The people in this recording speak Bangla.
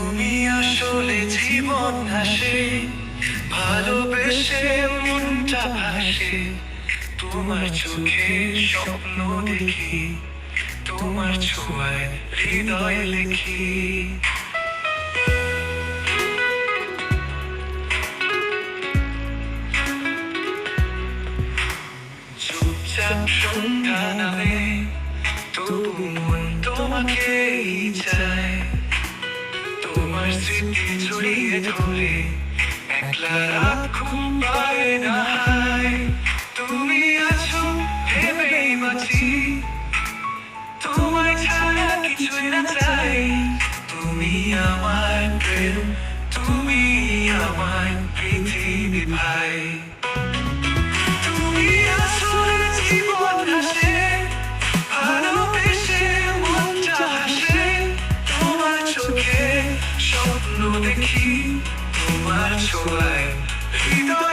তুমি আসলে জীবন হাসে, ভালোবেসে মনটা ভাসে। তোমার চোখে স্বপ্ন দেখি, তোমার ছোঁয়ায় হৃদয় লিখি। চুপচাপ সন্ধ্যা নামে, তবু মন তোমাকেই চায়। তোমার স্মৃতি জড়িয়ে ধরে একলা রাত ঘুম পায় না হায়। তুমি আছো ভেবেই বাঁচি, তোমায় ছাড়া কিছুই না চাই। তুমি আমার প্রেম, তুমি আমার পৃথিবী ভাই। তুমি আসলে জীবন হাসে, ভালোবেসে মনটা হাসে। তোমার চোখে স্বপ্ন দেখি, তোমার ছোঁয়ায় হৃদয়